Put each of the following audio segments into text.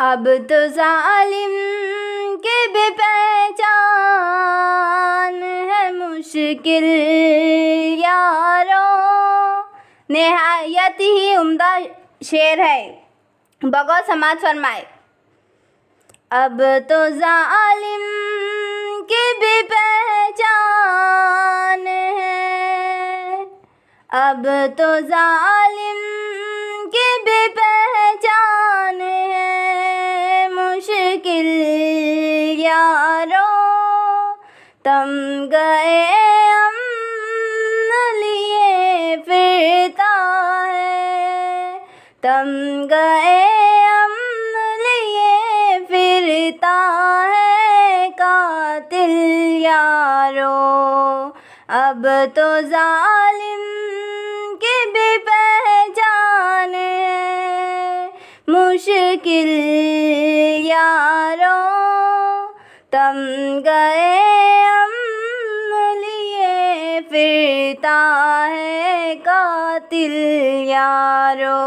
अब तो जालिम की भी पहचान है मुश्किल यारो। निहायत ही उम्दा शेर है, बगौर समाज फरमाए। अब तो जालिम की भी पहचान है, अब तो जालिम की भी पहचान है मुश्किल यारो। तम गए अमन लिए फिरता है, तम गए अमन लिए फिरता है कातिल यारो। अब तो जालिम की भी पहचान है मुश्किल यारो। तम गए अमन लिए फिरता है कातिल यारो।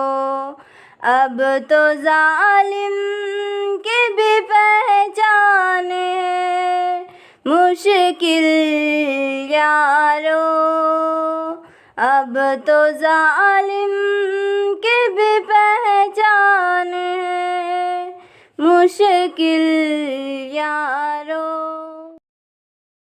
अब तो जालिम की भी पहचान है मुश्किल यारो। अब तो जालिम की भी पहचान है मुश्किल यारो।